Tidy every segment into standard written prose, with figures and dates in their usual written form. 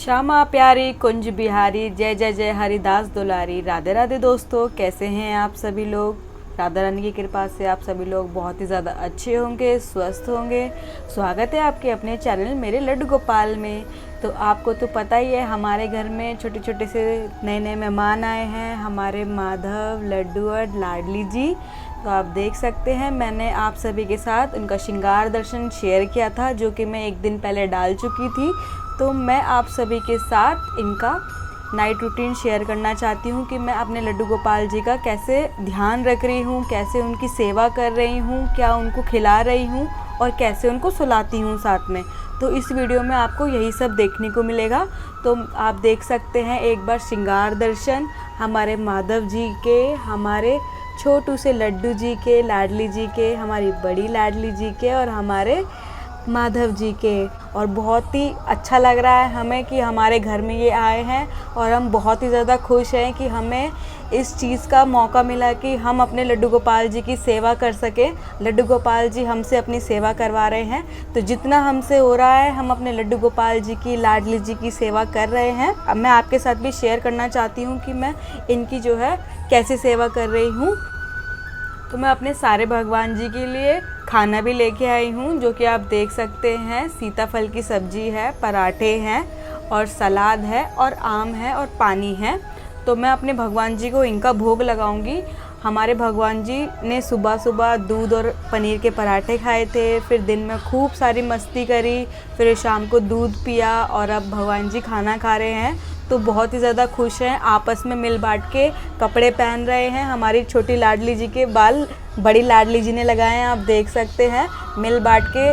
श्यामा प्यारी कुंज बिहारी, जय जय जय हरिदास दुलारी। राधे राधे दोस्तों, कैसे हैं आप सभी लोग। राधा रानी की कृपा से आप सभी लोग बहुत ही ज़्यादा अच्छे होंगे, स्वस्थ होंगे। स्वागत है आपके अपने चैनल मेरे लड्डू गोपाल में। तो आपको तो पता ही है, हमारे घर में छोटे छोटे से नए नए मेहमान आए हैं, हमारे माधव, लड्डू और लाडली जी। तो आप देख सकते हैं, मैंने आप सभी के साथ उनका श्रृंगार दर्शन शेयर किया था, जो कि मैं एक दिन पहले डाल चुकी थी। तो मैं आप सभी के साथ इनका नाइट रूटीन शेयर करना चाहती हूँ कि मैं अपने लड्डू गोपाल जी का कैसे ध्यान रख रही हूँ, कैसे उनकी सेवा कर रही हूँ, क्या उनको खिला रही हूँ और कैसे उनको सुलाती हूँ साथ में। तो इस वीडियो में आपको यही सब देखने को मिलेगा। तो आप देख सकते हैं एक बार श्रृंगार दर्शन हमारे माधव जी के, हमारे छोटू से लड्डू जी के, लाडली जी के, हमारी बड़ी लाडली जी के और हमारे माधव जी के। और बहुत ही अच्छा लग रहा है हमें कि हमारे घर में ये आए हैं और हम बहुत ही ज़्यादा खुश हैं कि हमें इस चीज़ का मौका मिला कि हम अपने लड्डू गोपाल जी की सेवा कर सकें। लड्डू गोपाल जी हमसे अपनी सेवा करवा रहे हैं, तो जितना हमसे हो रहा है हम अपने लड्डू गोपाल जी की, लाडली जी की सेवा कर रहे हैं। अब मैं आपके साथ भी शेयर करना चाहती हूँ कि मैं इनकी जो है कैसे सेवा कर रही हूँ। तो मैं अपने सारे भगवान जी के लिए खाना भी लेके आई हूँ, जो कि आप देख सकते हैं। सीताफल की सब्जी है, पराठे हैं और सलाद है और आम है और पानी है। तो मैं अपने भगवान जी को इनका भोग लगाऊंगी। हमारे भगवान जी ने सुबह सुबह दूध और पनीर के पराठे खाए थे, फिर दिन में खूब सारी मस्ती करी, फिर शाम को दूध पिया और अब भगवान जी खाना खा रहे हैं। तो बहुत ही ज़्यादा खुश हैं, आपस में मिल बांट के कपड़े पहन रहे हैं। हमारी छोटी लाडली जी के बाल बड़ी लाडली जी ने लगाए हैं, आप देख सकते हैं। मिल बांट के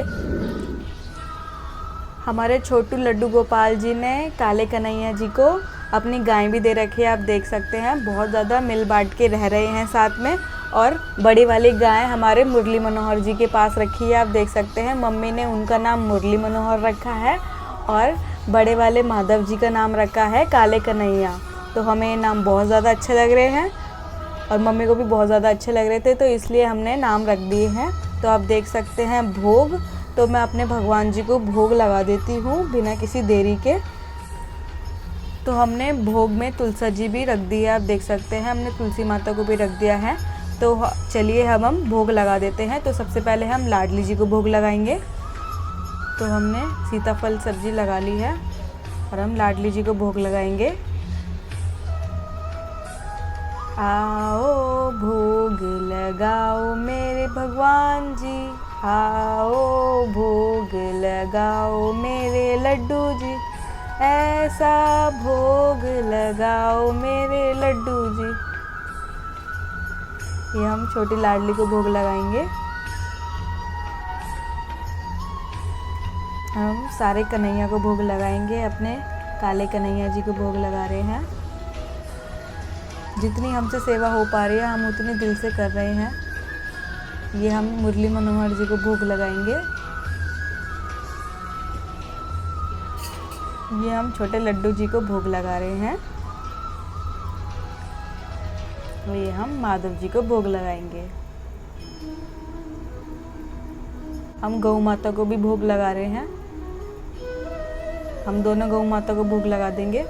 हमारे छोटू लड्डू गोपाल जी ने काले कन्हैया जी को अपनी गाय भी दे रखी है, आप देख सकते हैं। बहुत ज़्यादा मिल बांट के रह रहे हैं साथ में। और बड़ी वाली गाय हमारे मुरली मनोहर जी के पास रखी है, आप देख सकते हैं। मम्मी ने उनका नाम मुरली मनोहर रखा है और बड़े वाले माधव जी का नाम रखा है काले कन्हैया। तो हमें ये नाम बहुत ज़्यादा अच्छे लग रहे हैं और मम्मी को भी बहुत ज़्यादा अच्छे लग रहे थे, तो इसलिए हमने नाम रख दिए हैं। तो आप देख सकते हैं भोग। तो मैं अपने भगवान जी को भोग लगा देती हूँ बिना किसी देरी के। तो हमने भोग में तुलसी जी भी रख दी है, आप देख सकते हैं। हमने तुलसी माता को भी रख दिया है। तो चलिए हम भोग लगा देते हैं। तो सबसे पहले हम लाडली जी को भोग लगाएंगे। तो हमने सीताफल सब्जी लगा ली है और हम लाडली जी को भोग लगाएंगे। आओ भोग लगाओ मेरे भगवान जी, आओ भोग लगाओ मेरे लड्डू जी, ऐसा भोग लगाओ मेरे लड्डू जी। ये हम छोटी लाडली को भोग लगाएंगे। हम सारे कन्हैया को भोग लगाएंगे, अपने काले कन्हैया जी को भोग लगा रहे हैं। जितनी हमसे सेवा हो पा रही है हम उतने दिल से कर रहे हैं। ये हम मुरली मनोहर जी को भोग लगाएंगे। ये हम छोटे लड्डू जी को भोग लगा रहे हैं और ये हम माधव जी को भोग लगाएंगे। हम गौ माता को भी भोग लगा रहे हैं। हम दोनों गौ माता को भोग लगा देंगे।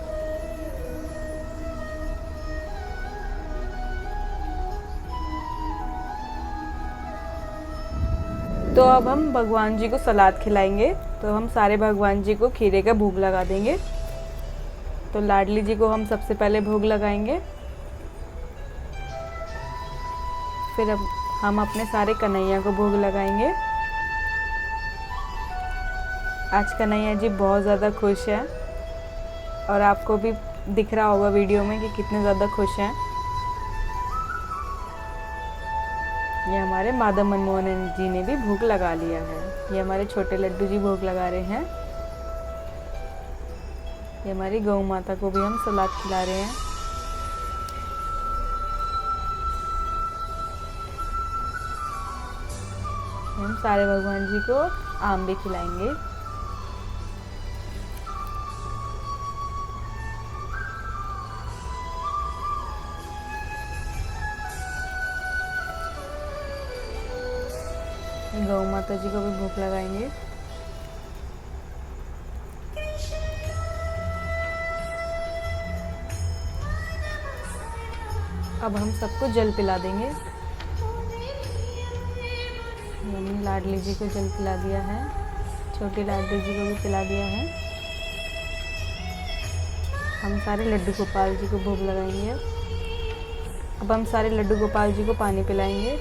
तो अब हम भगवान जी को सलाद खिलाएंगे। तो हम सारे भगवान जी को खीरे का भोग लगा देंगे। तो लाडली जी को हम सबसे पहले भोग लगाएंगे, फिर अब हम अपने सारे कन्हैया को भोग लगाएंगे। आज कन्हैया जी बहुत ज़्यादा खुश हैं और आपको भी दिख रहा होगा वीडियो में कि कितने ज़्यादा खुश हैं। ये हमारे माधव मनमोहन जी ने भी भोग लगा लिया है। ये हमारे छोटे लड्डू जी भोग लगा रहे हैं। ये हमारी गौ माता को भी हम सलाद खिला रहे हैं। हम सारे भगवान जी को आम भी खिलाएंगे। गौ माता जी को भी भोग लगाएंगे। अब हम सबको जल पिला देंगे। हमने लाडली जी को जल पिला दिया है, छोटी लाडली जी को भी पिला दिया है। हम सारे लड्डू गोपाल जी को भोग लगाएंगे। अब हम सारे लड्डू गोपाल जी को पानी पिलाएंगे।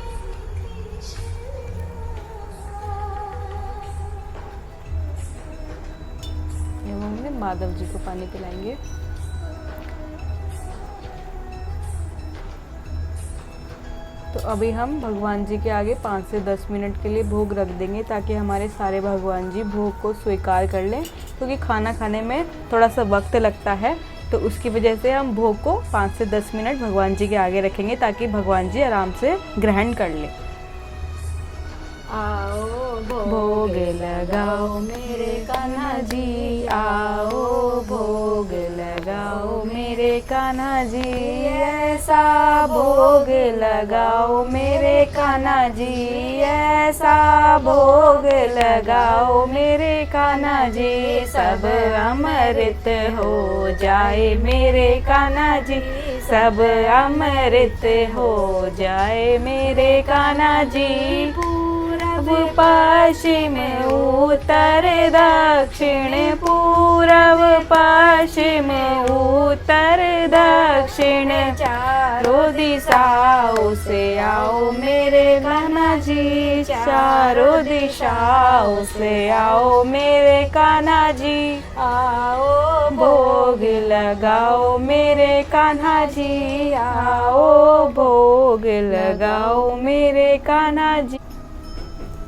एवं माधव जी को पानी पिलाएंगे। तो अभी हम भगवान जी के आगे 5 से 10 मिनट के लिए भोग रख देंगे, ताकि हमारे सारे भगवान जी भोग को स्वीकार कर लें, क्योंकि खाना खाने में थोड़ा सा वक्त लगता है। तो उसकी वजह से हम भोग को 5 से 10 मिनट भगवान जी के आगे रखेंगे, ताकि भगवान जी आराम से ग्रहण कर लें। आओ भोग लगाओ मेरे कान्हा जी, आओ भोग लगाओ मेरे कान्हा जी, ऐसा भोग लगाओ मेरे कान्हा जी, ऐसा भोग लगाओ मेरे कान्हा जी, सब अमृत हो जाए मेरे कान्हा जी, सब अमृत हो जाए मेरे कान्हा जी। पश्चिम उत्तर दक्षिण, पूरब पश्चिम उत्तर दक्षिण, चारों दिशाओं से आओ मेरे कान्हा जी, चारों दिशाओं से आओ मेरे कान्हा जी, आओ भोग लगाओ मेरे कान्हा जी, आओ भोग लगाओ मेरे कान्हा जी।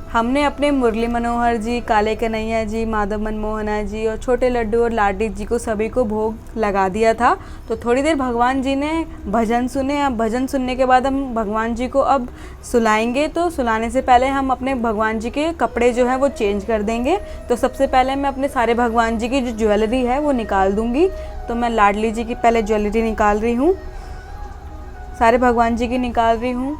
हमने अपने मुरली मनोहर जी, काले कन्हैया जी, माधव मनमोहना जी और छोटे लड्डू और लाडी जी को सभी को भोग लगा दिया था। तो थोड़ी देर भगवान जी ने भजन सुने। अब भजन सुनने के बाद हम भगवान जी को अब सुलाएंगे। तो सुलाने से पहले हम अपने भगवान जी के कपड़े जो हैं वो चेंज कर देंगे। तो सबसे पहले मैं अपने सारे भगवान जी की जो ज्वेलरी है वो निकाल दूँगी। तो मैं लाडली जी की पहले ज्वेलरी निकाल रही हूँ, सारे भगवान जी की निकाल रही हूँ।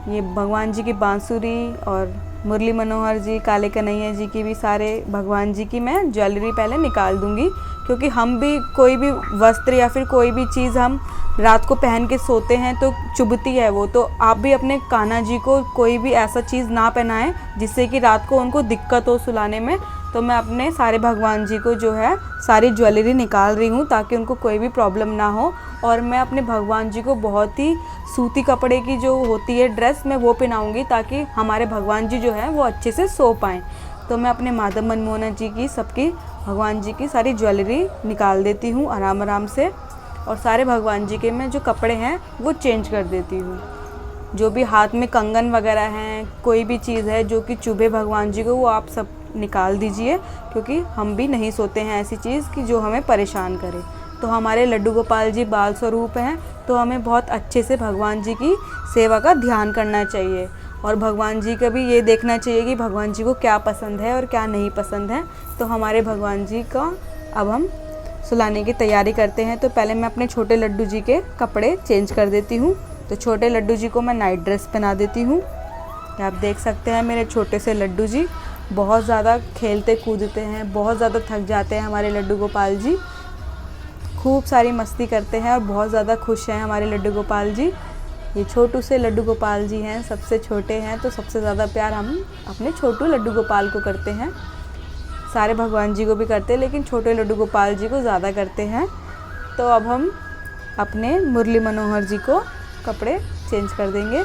ये भगवान जी की बांसुरी और मुरली मनोहर जी, काले कन्हैया जी की भी, सारे भगवान जी की मैं ज्वेलरी पहले निकाल दूंगी, क्योंकि हम भी कोई भी वस्त्र या फिर कोई भी चीज़ हम रात को पहन के सोते हैं तो चुभती है वो। तो आप भी अपने कान्हा जी को कोई भी ऐसा चीज़ ना पहनाएं जिससे कि रात को उनको दिक्कत हो सुलाने में। तो मैं अपने सारे भगवान जी को जो है सारी ज्वेलरी निकाल रही हूँ, ताकि उनको कोई भी प्रॉब्लम ना हो। और मैं अपने भगवान जी को बहुत ही सूती कपड़े की जो होती है ड्रेस, मैं वो पहनाऊँगी, ताकि हमारे भगवान जी जो है वो अच्छे से सो पाएँ। तो मैं अपने माधव मनमोहना जी की, सबकी भगवान जी की सारी ज्वेलरी निकाल देती हूँ आराम आराम से। और सारे भगवान जी के मैं जो कपड़े हैं वो चेंज कर देती हूँ। जो भी हाथ में कंगन वगैरह हैं, कोई भी चीज़ है जो कि चुभे भगवान जी को, वो आप सब निकाल दीजिए, क्योंकि हम भी नहीं सोते हैं ऐसी चीज़ कि जो हमें परेशान करे। तो हमारे लड्डू गोपाल जी बाल स्वरूप हैं, तो हमें बहुत अच्छे से भगवान जी की सेवा का ध्यान करना चाहिए। और भगवान जी का भी ये देखना चाहिए कि भगवान जी को क्या पसंद है और क्या नहीं पसंद है। तो हमारे भगवान जी का अब हम सुलाने की तैयारी करते हैं। तो पहले मैं अपने छोटे लड्डू जी के कपड़े चेंज कर देती हूँ। तो छोटे लड्डू जी को मैं नाइट ड्रेस पहना देती हूँ। आप देख सकते हैं मेरे छोटे से लड्डू जी बहुत ज़्यादा खेलते कूदते हैं, बहुत ज़्यादा थक जाते हैं। हमारे लड्डू गोपाल जी खूब सारी मस्ती करते हैं और बहुत ज़्यादा खुश हैं हमारे लड्डू गोपाल जी। ये छोटू से लड्डू गोपाल जी हैं, सबसे छोटे हैं, तो सबसे ज़्यादा प्यार हम अपने छोटू लड्डू गोपाल को करते हैं। सारे भगवान जी को भी करते हैं, लेकिन छोटे लड्डू गोपाल जी को ज़्यादा करते हैं। तो अब हम अपने मुरली मनोहर जी को कपड़े चेंज कर देंगे।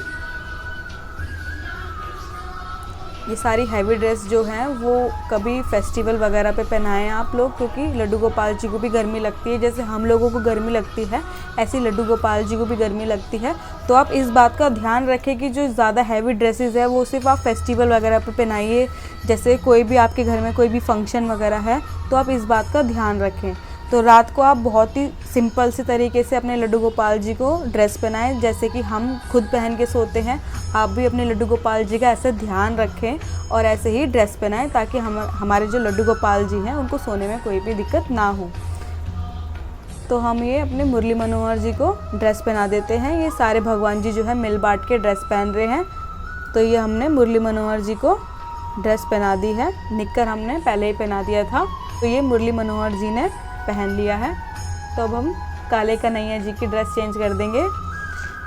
ये सारी हैवी ड्रेस जो हैं वो कभी फेस्टिवल वगैरह पे पहनाएं आप लोग, क्योंकि लड्डू गोपाल जी को भी गर्मी लगती है। जैसे हम लोगों को गर्मी लगती है, ऐसी लड्डू गोपाल जी को भी गर्मी लगती है। तो आप इस बात का ध्यान रखें कि जो ज़्यादा हैवी ड्रेसेस है वो सिर्फ आप फेस्टिवल वगैरह पे पहनाइए। जैसे कोई भी आपके घर में कोई भी फंक्शन वगैरह है, तो आप इस बात का ध्यान रखें। तो रात को आप बहुत ही सिंपल से तरीके से अपने लड्डू गोपाल जी को ड्रेस पहनाएं, जैसे कि हम खुद पहन के सोते हैं। आप भी अपने लड्डू गोपाल जी का ऐसे ध्यान रखें और ऐसे ही ड्रेस पहनाएं, ताकि हमारे जो लड्डू गोपाल जी हैं उनको सोने में कोई भी दिक्कत ना हो। तो हम ये अपने मुरली मनोहर जी को ड्रेस पहना देते हैं। ये सारे भगवान जी जो है मिल बांट के ड्रेस पहन रहे हैं। तो ये हमने मुरली मनोहर जी को ड्रेस पहना दी है। निक्कर हमने पहले ही पहना दिया था, तो ये मुरली मनोहर जी ने पहन लिया है। तो अब हम काले कन्हैया जी की ड्रेस चेंज कर देंगे।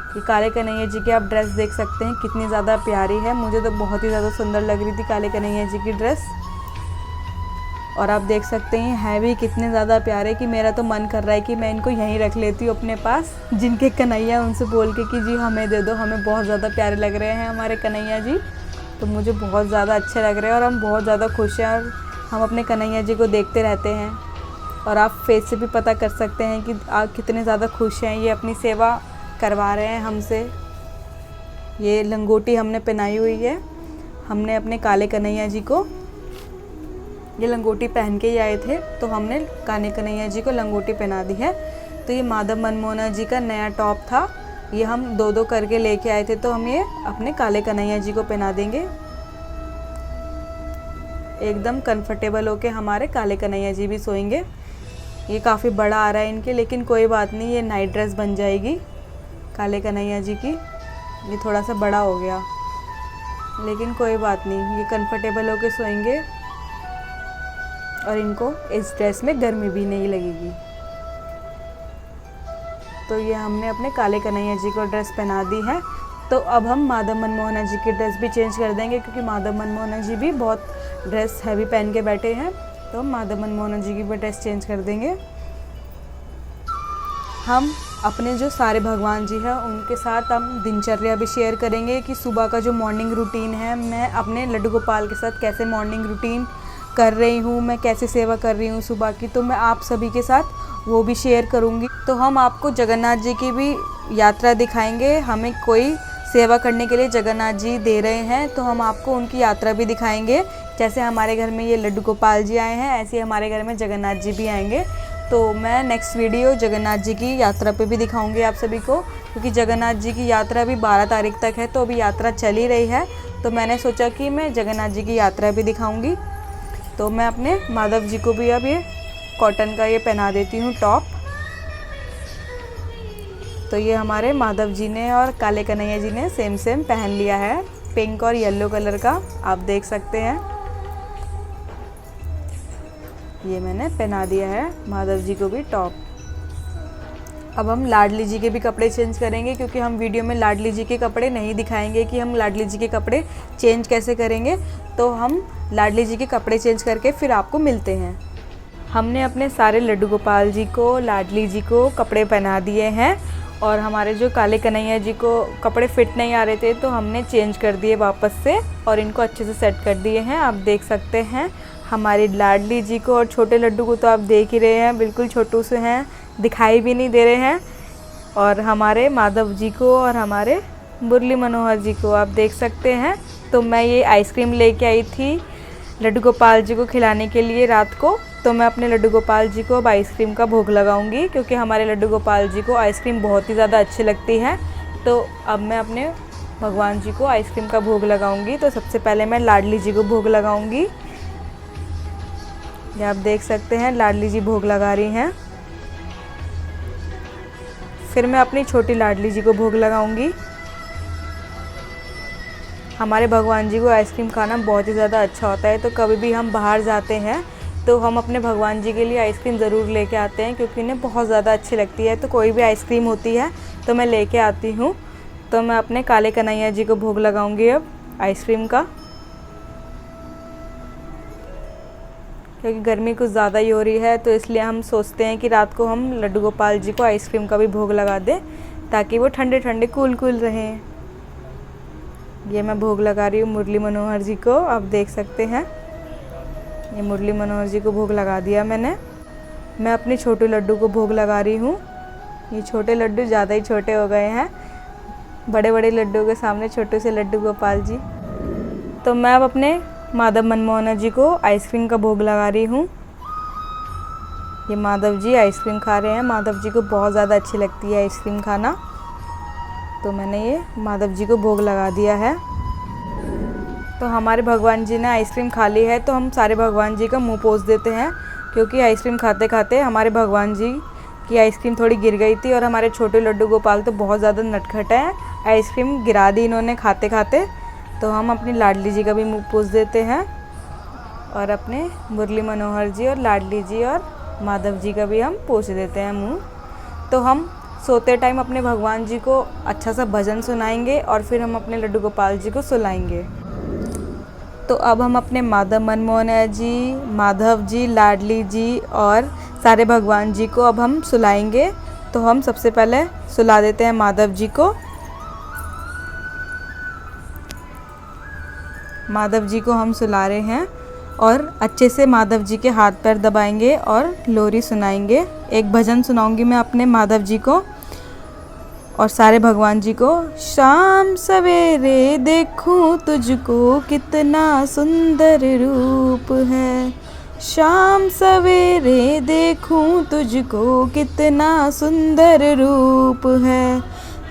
ये काले कन्हैया जी की आप ड्रेस देख सकते हैं कितनी ज़्यादा प्यारी है। मुझे तो बहुत ही ज़्यादा सुंदर लग रही थी काले कन्हैया जी की ड्रेस। और आप देख सकते हैं है भी कितने ज़्यादा प्यारे कि मेरा तो मन कर रहा है कि मैं इनको यहीं रख लेती हूँ अपने पास। जिनके कन्हैया उनसे बोल के कि जी हमें दे दो, हमें बहुत ज़्यादा प्यारे लग रहे हैं हमारे कन्हैया जी। तो मुझे बहुत ज़्यादा अच्छे लग रहे हैं और हम बहुत ज़्यादा खुश हैं और हम अपने कन्हैया जी को देखते रहते हैं। और आप फेस से भी पता कर सकते हैं कि आप कितने ज़्यादा खुश हैं। ये अपनी सेवा करवा रहे हैं हमसे। ये लंगोटी हमने पहनाई हुई है, हमने अपने काले कन्हैया जी को ये लंगोटी पहन के ही आए थे, तो हमने काले कन्हैया जी को लंगोटी पहना दी है। तो ये माधव मनमोहना जी का नया टॉप था, ये हम दो दो करके लेके आए थे, तो हम ये अपने काले कन्हैया जी को पहना देंगे। एकदम कंफर्टेबल होके हमारे काले कन्हैया जी भी सोएंगे। ये काफ़ी बड़ा आ रहा है इनके, लेकिन कोई बात नहीं, ये नाइट ड्रेस बन जाएगी काले कन्हैया जी की। ये थोड़ा सा बड़ा हो गया, लेकिन कोई बात नहीं, ये कंफर्टेबल होके सोएंगे और इनको इस ड्रेस में गर्मी भी नहीं लगेगी। तो ये हमने अपने काले कन्हैया जी को ड्रेस पहना दी है। तो अब हम माधव मनमोहना जी की ड्रेस भी चेंज कर देंगे, क्योंकि माधव मनमोहना जी भी बहुत ड्रेस हैवी पहन के बैठे हैं। तो हम माधव मनमोहना जी की भी ड्रेस चेंज कर देंगे। हम अपने जो सारे भगवान जी हैं उनके साथ हम दिनचर्या भी शेयर करेंगे कि सुबह का जो मॉर्निंग रूटीन है, मैं अपने लड्डू गोपाल के साथ कैसे मॉर्निंग रूटीन कर रही हूँ, मैं कैसे सेवा कर रही हूँ सुबह की, तो मैं आप सभी के साथ वो भी शेयर करूँगी। तो हम आपको जगन्नाथ जी की भी यात्रा दिखाएंगे। हमें कोई सेवा करने के लिए जगन्नाथ जी दे रहे हैं, तो हम आपको उनकी यात्रा भी दिखाएंगे। जैसे हमारे घर में ये लड्डू गोपाल जी आए हैं, ऐसे ही हमारे घर में जगन्नाथ जी भी आएंगे। तो मैं नेक्स्ट वीडियो जगन्नाथ जी की यात्रा पे भी दिखाऊंगी आप सभी को, क्योंकि जगन्नाथ जी की यात्रा भी 12 तारीख तक है, तो अभी यात्रा चल ही रही है। तो मैंने सोचा कि मैं जगन्नाथ जी की यात्रा भी दिखाऊंगी। तो मैं अपने माधव जी को भी अब ये कॉटन का ये पहना देती हूँ टॉप। तो ये हमारे माधव जी ने और काले कन्हैया जी ने सेम सेम पहन लिया है, पिंक और येलो कलर का, आप देख सकते हैं। ये मैंने पहना दिया है माधव जी को भी टॉप। अब हम लाडली जी के भी कपड़े चेंज करेंगे, क्योंकि हम वीडियो में लाडली जी के कपड़े नहीं दिखाएंगे कि हम लाडली जी के कपड़े चेंज कैसे करेंगे। तो हम लाडली जी के कपड़े चेंज करके फिर आपको मिलते हैं। हमने अपने सारे लड्डू गोपाल जी को, लाडली जी को कपड़े पहना दिए हैं, और हमारे जो काले कन्हैया जी को कपड़े फिट नहीं आ रहे थे, तो हमने चेंज कर दिए वापस से और इनको अच्छे से सेट कर दिए हैं। आप देख सकते हैं हमारी लाडली जी को और छोटे लड्डू को तो आप देख ही रहे हैं, बिल्कुल छोटू से हैं, दिखाई भी नहीं दे रहे हैं। और हमारे माधव जी को और हमारे मुरली मनोहर जी को आप देख सकते हैं। तो मैं ये आइसक्रीम लेके आई थी लड्डू गोपाल जी को खिलाने के लिए रात को। तो मैं अपने लड्डू गोपाल जी को अब आइसक्रीम का भोग लगाऊंगी, क्योंकि हमारे लड्डू गोपाल जी को आइसक्रीम बहुत ही ज़्यादा अच्छी लगती है। तो अब मैं अपने भगवान जी को आइसक्रीम का भोग लगाऊंगी। तो सबसे पहले मैं लाडली जी को भोग लगाऊंगी। ये आप देख सकते हैं लाडली जी भोग लगा रही हैं। फिर मैं अपनी छोटी लाडली जी को भोग लगाऊंगी। हमारे भगवान जी को आइसक्रीम खाना बहुत ही ज़्यादा अच्छा होता है, तो कभी भी हम बाहर जाते हैं तो हम अपने भगवान जी के लिए आइसक्रीम ज़रूर लेके आते हैं, क्योंकि इन्हें बहुत ज़्यादा अच्छी लगती है। तो कोई भी आइसक्रीम होती है तो मैं लेके आती हूँ। तो मैं अपने काले कन्हैया जी को भोग लगाऊंगी अब आइसक्रीम का, क्योंकि गर्मी कुछ ज़्यादा ही हो रही है, तो इसलिए हम सोचते हैं कि रात को हम लड्डू गोपाल जी को आइसक्रीम का भी भोग लगा दें, ताकि वो ठंडे ठंडे कूल कूल रहें। ये मैं भोग लगा रही हूँ मुरली मनोहर जी को, आप देख सकते हैं। ये मुरली मनोहर जी को भोग लगा दिया मैंने। मैं अपने छोटे लड्डू को भोग लगा रही हूँ। ये छोटे लड्डू ज़्यादा ही छोटे हो गए हैं, बड़े बड़े लड्डू के सामने छोटे से लड्डू गोपाल जी। तो मैं अब अपने माधव मनमोहना जी को आइसक्रीम का भोग लगा रही हूँ। ये माधव जी आइसक्रीम खा रहे हैं, माधव जी को बहुत ज़्यादा अच्छी लगती है आइसक्रीम खाना। तो मैंने ये माधव जी को भोग लगा दिया है। तो हमारे भगवान जी ने आइसक्रीम खा ली है, तो हम सारे भगवान जी का मुंह पोंछ देते हैं, क्योंकि आइसक्रीम खाते खाते हमारे भगवान जी की आइसक्रीम थोड़ी गिर गई थी, और हमारे छोटे लड्डू गोपाल तो बहुत ज़्यादा नटखट हैं, आइसक्रीम गिरा दी इन्होंने खाते खाते। तो हम अपनी लाडली जी का भी मुंह पोंछ देते हैं, और अपने मुरली मनोहर जी और लाडली जी और माधव जी का भी हम पोंछ देते हैं मुंह। तो हम सोते टाइम अपने भगवान जी को अच्छा सा भजन सुनाएंगे और फिर हम अपने लड्डू गोपाल जी को सुलाएंगे। तो अब हम अपने माधव मनमोहन जी, माधव जी, लाडली जी और सारे भगवान जी को अब हम सुलाएंगे। तो हम सबसे पहले सुला देते हैं माधव जी को। माधव जी को हम सुला रहे हैं और अच्छे से माधव जी के हाथ पैर दबाएंगे और लोरी सुनाएंगे। एक भजन सुनाऊंगी मैं अपने माधव जी को और सारे भगवान जी को। शाम सवेरे देखूं तुझको कितना सुंदर रूप है, शाम सवेरे देखूं तुझको कितना सुंदर रूप है,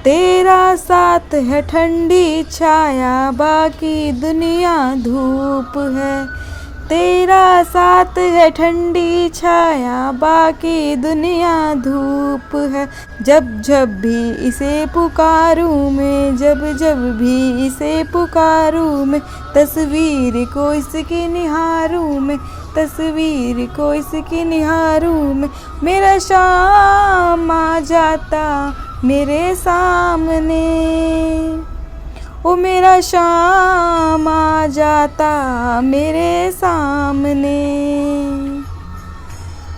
तेरा साथ है ठंडी छाया बाकी दुनिया धूप है, तेरा साथ है ठंडी छाया बाकी दुनिया धूप है। जब जब भी इसे पुकारूं मैं, जब जब भी इसे पुकारूं मैं, तस्वीर को इसकी निहारूं मैं, तस्वीर को इसकी निहारूं मैं, मेरा शाम आ जाता मेरे सामने, ओ मेरा शाम आ जाता मेरे सामने,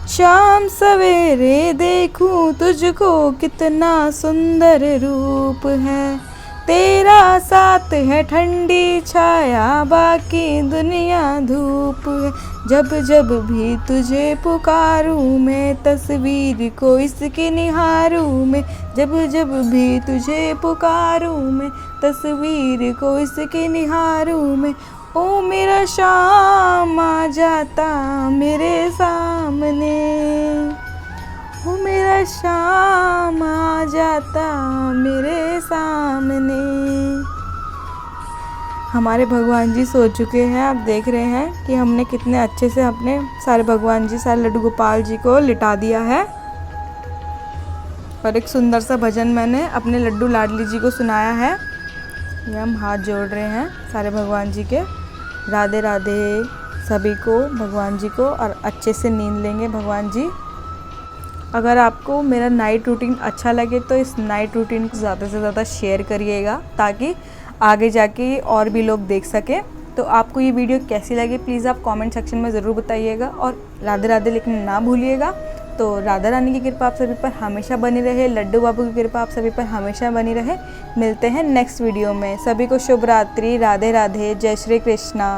शाम सवेरे देखूं तुझको कितना सुंदर रूप है, तेरा साथ है ठंडी छाया बाकी दुनिया धूप है। जब जब भी तुझे पुकारूं मैं, तस्वीर को इसकी निहारूं मैं, जब जब भी तुझे पुकारूं मैं, तस्वीर को इसकी निहारूं मैं, ओ मेरा शाम आ जाता मेरे सामने, ओ मेरा शाम आ जाता मेरे सामने। हमारे भगवान जी सो चुके हैं। आप देख रहे हैं कि हमने कितने अच्छे से अपने सारे भगवान जी, सारे लड्डू गोपाल जी को लिटा दिया है और एक सुंदर सा भजन मैंने अपने लड्डू लाडली जी को सुनाया है। ये हम हाथ जोड़ रहे हैं सारे भगवान जी के। राधे राधे सभी को, भगवान जी को, और अच्छे से नींद लेंगे भगवान जी। अगर आपको मेरा नाइट रूटीन अच्छा लगे तो इस नाइट रूटीन को ज़्यादा से ज़्यादा शेयर करिएगा ताकि आगे जाके और भी लोग देख सकें। तो आपको ये वीडियो कैसी लगी प्लीज़ आप कमेंट सेक्शन में ज़रूर बताइएगा और राधे राधे लिखना ना भूलिएगा। तो राधा रानी की कृपा आप सभी पर हमेशा बनी रहे, लड्डू बाबू की कृपा आप सभी पर हमेशा बनी रहे। मिलते हैं नेक्स्ट वीडियो में। सभी को शुभ रात्रि, राधे राधे, जय श्री कृष्णा।